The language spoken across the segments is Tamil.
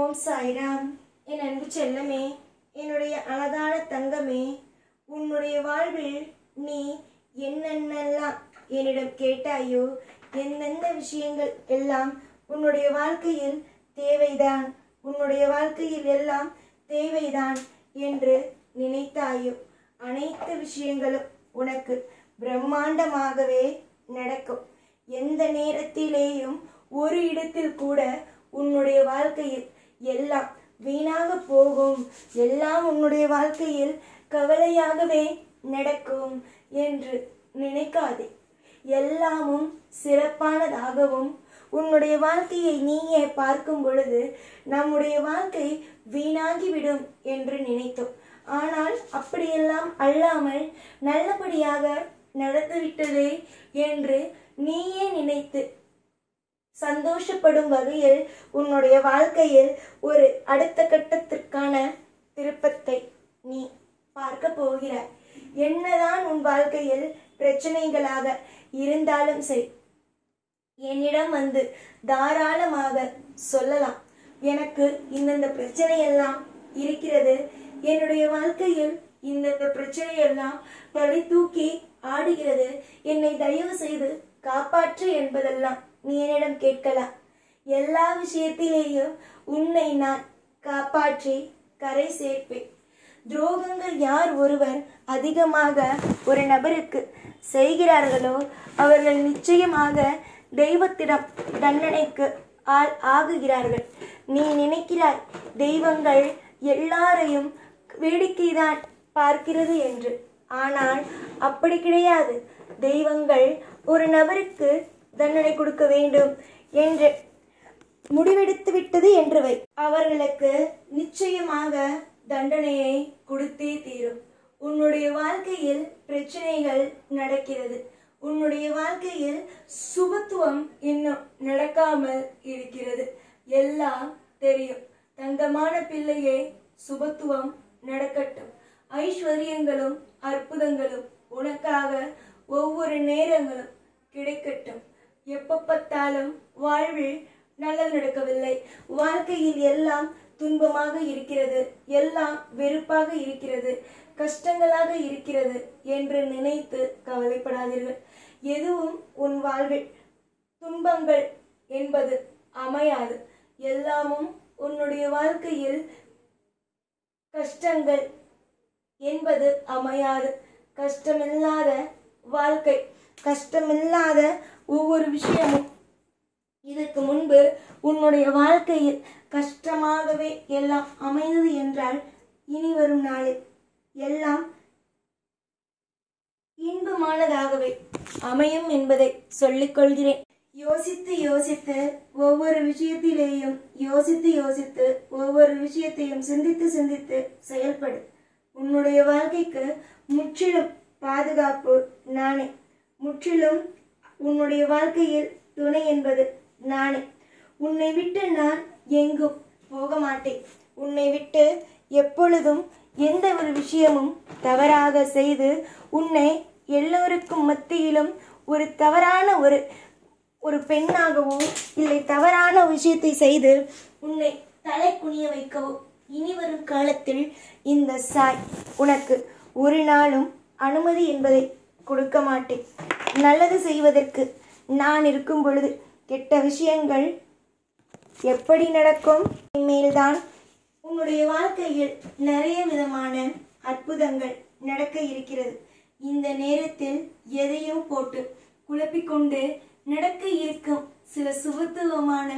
ஓம் சாய்ராம். என் அன்பு செல்லமே, என்னுடைய அழகான தங்கமே, உன்னுடைய வாழ்வில் நீ என்னென்னலாம் என்னிடம் கேட்டாயோ, எந்தெந்த விஷயங்கள் எல்லாம் உன்னுடைய வாழ்க்கையில் தேவைதான், உன்னுடைய வாழ்க்கையில் எல்லாம் தேவைதான் என்று நினைத்தாயோ, அனைத்து விஷயங்களும் உனக்கு பிரம்மாண்டமாகவே நடக்கும். எந்த நேரத்திலேயும் ஒரு இடத்தில் கூட உன்னுடைய வாழ்க்கையில் எல்லாம் வீணாக போகும், எல்லாம் உன்னுடைய வாழ்க்கையில் கவலையாகவே நடக்கும் என்று நினைக்காதே. எல்லாமும் சிறப்பானதாகவும் உன்னுடைய வாழ்க்கையை நீயே பார்க்கும் பொழுது நம்முடைய வாழ்க்கை வீணாகிவிடும் என்று நினைத்தோம். ஆனால் அப்படியெல்லாம் அல்லாமல் நல்லபடியாக நடந்துவிட்டதே என்று நீயே நினைத்து சந்தோஷப்படும் வகையில் உன்னுடைய வாழ்க்கையில் ஒரு அடுத்த கட்டத்திற்கான திருப்பத்தை நீ பார்க்க போகிறாய். என்னதான் உன் வாழ்க்கையில் பிரச்சனைகளாக இருந்தாலும் சரி, என்னிடம் வந்து தாராளமாக சொல்லலாம். எனக்கு இந்தந்த பிரச்சனையெல்லாம் இருக்கிறது, என்னுடைய வாழ்க்கையில் இந்தந்த பிரச்சனையெல்லாம் தலை தூக்கி ஆடுகிறது, என்னை தயவு செய்து காப்பாற்று என்பதெல்லாம் நீ என்னிடம் கேட்கலாம். எல்லா விஷயத்திலேயும் உன்னை நான் காப்பாற்றி கரை சேர்ப்பேன். துரோகங்கள் யார் ஒருவர் அதிகமாக ஒரு நபருக்கு செய்கிறார்களோ அவர்கள் நிச்சயமாக தெய்வத்திடம் தண்டனைக்கு ஆள் ஆகுகிறார்கள். நீ நினைக்கிறாய் தெய்வங்கள் எல்லாரையும் வேடிக்கைதான் பார்க்கிறது என்று, ஆனால் அப்படி கிடையாது. தெய்வங்கள் ஒரு நபருக்கு தண்டனை கொடுக்க வேண்டும் என்று முடிவெடுத்து விட்டது என்று வை, அவர்களுக்கு நிச்சயமாக தண்டனையை கொடுத்தே தீரும். உன்னுடைய வாழ்க்கையில் பிரச்சனைகள் நடக்கிறது, உன்னுடைய வாழ்க்கையில் சுபத்துவம் இன்னும் நடக்காமல் இருக்கிறது, எல்லாம் தெரியும். தங்கமான பிள்ளையே, சுபத்துவம் நடக்கட்டும். ஐஸ்வர்யங்களும் அற்புதங்களும் உனக்காக ஒவ்வொரு நேரங்களும் கிடைக்கட்டும். எப்ப பார்த்தாலும் வாழ்வில் நல்லது நடக்கவில்லை, வாழ்க்கையில் எல்லாம் துன்பமாக இருக்கிறது, எல்லாம் வெறுப்பாக இருக்கிறது, கஷ்டங்களாக இருக்கிறது என்று நினைத்து கவலைப்படாதீர்கள். எதுவும் உன் வாழ்வில் துன்பங்கள் என்பது அமையாது. எல்லாமும் உன்னுடைய வாழ்க்கையில் கஷ்டங்கள் என்பது அமையாது. கஷ்டமில்லாத வாழ்க்கை, கஷ்டமில்லாத ஒவ்வொரு விஷயமும் இதற்கு முன்பு உன்னுடைய வாழ்க்கையில் கஷ்டமாகவே எல்லாம் அமைந்தது என்றால், இனி வரும் நாளில் எல்லாம் இன்பமானதாகவே அமையும் என்பதை சொல்லிக் கொள்கிறேன். யோசித்து யோசித்து ஒவ்வொரு விஷயத்திலேயும் யோசித்து யோசித்து ஒவ்வொரு விஷயத்தையும் சிந்தித்து சிந்தித்து செயல்படு. உன்னுடைய வாழ்க்கைக்கு முற்றிலும் பாதுகாப்பு நானே, முற்றிலும் உன்னுடைய வாழ்க்கையில் துணை என்பது நானே. உன்னை விட்டு நான் எங்கும் போக மாட்டேன். உன்னை விட்டு எப்பொழுதும் எந்த ஒரு விஷயமும் தவறாக செய்து உன்னை எல்லோருக்கும் மத்தியிலும் ஒரு தவறான ஒரு பெண்ணாகவோ இல்லை தவறான விஷயத்தை செய்து உன்னை தலை குனிய வைக்கவோ இனி வரும் காலத்தில் இந்த சாய் உனக்கு ஒரு நாளும் அனுமதி என்பதை கொடுக்க மாட்டேன். நல்லது செய்வதற்கு நான் இருக்கும் பொழுது கெட்ட விஷயங்கள் எப்படி நடக்கும்? இனிமேல்தான் உன்னுடைய வாழ்க்கையில் நிறைய விதமான அற்புதங்கள் நடக்க இருக்கிறது. இந்த நேரத்தில் எதையும் போட்டு குழப்பிக்கொண்டு நடக்க இருக்கும் சில சுபத்துவமான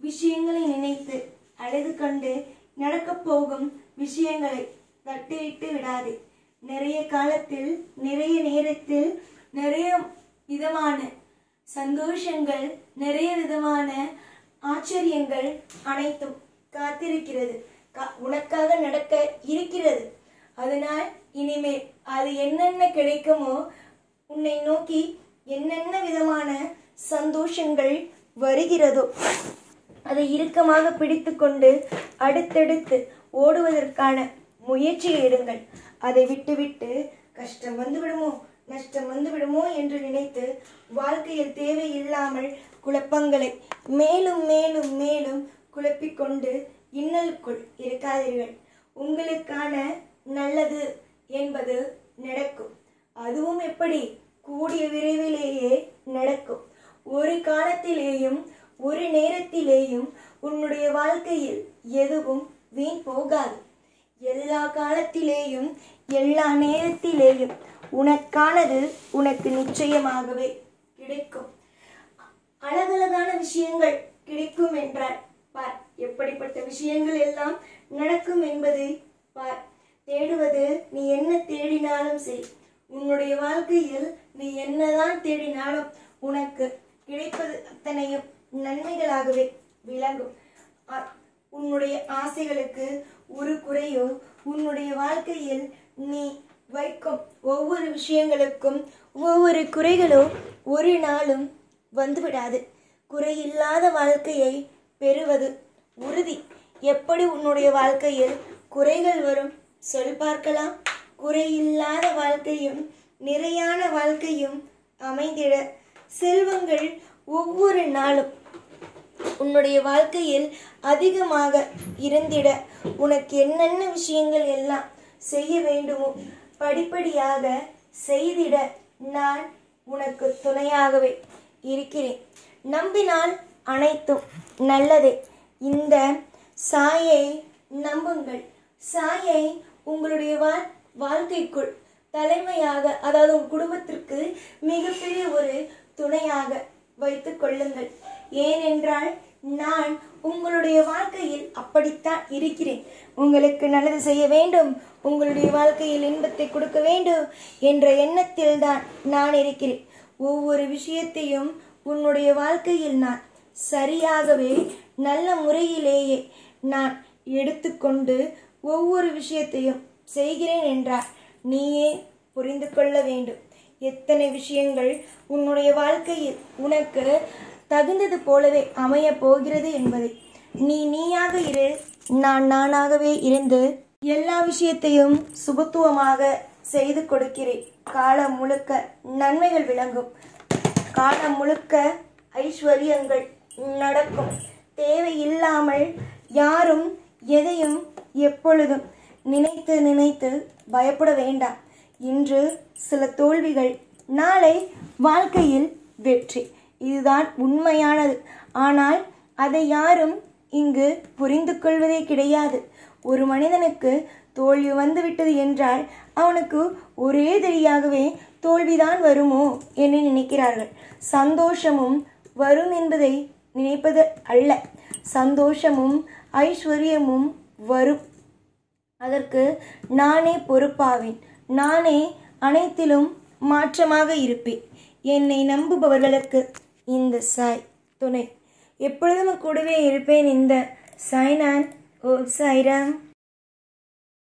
விஷயங்களை நினைத்து அழுது கொண்டு நடக்கப் போகும் விஷயங்களை தட்டிவிட்டு விடாதே. நிறைய காலத்தில், நிறைய நேரத்தில், நிறைய விதமான சந்தோஷங்கள், நிறைய விதமான ஆச்சரியங்கள் அனைத்தும் காத்திருக்கிறது, உனக்காக நடக்க இருக்கிறது. அதனால் இனிமேல் அது என்னென்ன கிடைக்குமோ, உன்னை நோக்கி என்னென்ன விதமான சந்தோஷங்கள் வருகிறதோ அதை இறுக்கமாக பிடித்து கொண்டு அடுத்தடுத்து ஓடுவதற்கான முயற்சியை எடுங்கள். அதை விட்டுவிட்டு கஷ்டம் வந்து விடுமோ, நஷ்டம் வந்து விடுமோ என்று நினைத்து வாழ்க்கையில் தேவையில்லாமல் குழப்பங்களை மேலும் மேலும் மேலும் குழப்பிக்கொண்டு இன்னலுக்குள் இருக்காதீர்கள். உங்களுக்கான நல்லது என்பது நடக்கும். அதுவும் எப்படி? கூடிய விரைவிலேயே நடக்கும். ஒரு காலத்திலேயும் ஒரு நேரத்திலேயும் உன்னுடைய வாழ்க்கையில் எதுவும் வீண் போகாது. எல்லா காலத்திலேயும் எல்லா நேரத்திலேயும் உனக்கானது உனக்கு நிச்சயமாகவே கிடைக்கும். அழகழகான விஷயங்கள் கிடைக்கும் என்றால் பார். எப்படிப்பட்ட விஷயங்கள் எல்லாம் நடக்கும் என்பதை பார். தேடுவது நீ என்ன தேடினாலும் சரி, உன்னுடைய வாழ்க்கையில் நீ என்னதான் தேடினாலும் உனக்கு கிடைப்பது அத்தனையும் நன்மைகளாகவே விளங்கும். உன்னுடைய ஆசைகளுக்கு ஒரு குறையோ, உன்னுடைய வாழ்க்கையில் நீ வைக்கும் ஒவ்வொரு விஷயங்களுக்கும் ஒவ்வொரு குறைகளோ ஒரு நாளும் வந்துவிடாது. குறையில்லாத வாழ்க்கையை பெறுவது உறுதி. எப்படி உன்னுடைய வாழ்க்கையில் குறைகள் வரும் சொல் பார்க்கலாம். குறையில்லாத வாழ்க்கையும் நிறையான வாழ்க்கையும் அமைந்திட, செல்வங்கள் ஒவ்வொரு நாளும் உன்னுடைய வாழ்க்கையில் அதிகமாக இருந்திட, உனக்கு என்னென்ன விஷயங்கள் எல்லாம் செய்ய வேண்டுமோ படிப்படியாக செய்திட நான் உனக்கு துணையாகவே இருக்கிறேன். நம்பினால் அனைத்தும் நல்லதே. இந்த சாயை நம்புங்கள். சாயை உங்களுடைய வாழ்க்கைக்குள் தலைமையாக, அதாவது உங்கள் குடும்பத்திற்கு மிகப்பெரிய ஒரு துணையாக வைத்துக் கொள்ளுங்கள். ஏனென்றால் நான் உங்களுடைய வாழ்க்கையில் அப்படித்தான் இருக்கிறேன். உங்களுக்கு நல்லது செய்ய வேண்டும், உங்களுடைய வாழ்க்கையில் இன்பத்தை கொடுக்க வேண்டும் என்ற எண்ணத்தில் தான் நான் இருக்கிறேன். ஒவ்வொரு விஷயத்தையும் உன்னுடைய வாழ்க்கையில் நான் சரியாகவே நல்ல முறையிலேயே நான் எடுத்துக்கொண்டு ஒவ்வொரு விஷயத்தையும் செய்கிறேன் என்றால் நீயே புரிந்து கொள்ள வேண்டும் எத்தனை விஷயங்கள் உன்னுடைய வாழ்க்கையில் உனக்கு தகுந்தது போலவே அமைய போகிறது என்பதை. நீயாக இரு, நான் நானாகவே இருந்து எல்லா விஷயத்தையும் சுபத்துவமாக செய்து கொடுக்கிறேன். காலம் முழுக்க நன்மைகள் விளங்கும். காலம் முழுக்க ஐஸ்வர்யங்கள் நடக்கும். தேவையில்லாமல் யாரும் எதையும் எப்பொழுதும் நினைத்து நினைத்து பயப்பட வேண்டாம். இன்று சில தோல்விகள், நாளை வாழ்க்கையில் வெற்றி. இதுதான் உண்மையானது. ஆனால் அதை யாரும் இங்கு புரிந்து கொள்வதே கிடையாது. ஒரு மனிதனுக்கு தோல்வி வந்துவிட்டது என்றால் அவனுக்கு ஒரே தெரியாகவே தோல்விதான் வருமோ என்று நினைக்கிறார்கள். சந்தோஷமும் வரும் என்பதை நினைப்பது அல்ல. சந்தோஷமும் ஐஸ்வர்யமும் வரும். அதற்கு நானே பொறுப்பாவேன். நானே அனைத்திலும் மாற்றமாக இருப்பேன். என்னை நம்புபவர்களுக்கு இந்த சாய் துணை. எப்பொழுதும் கூடவே இருப்பேன். இந்த சாய்நான். ஓ சாய்ராம்.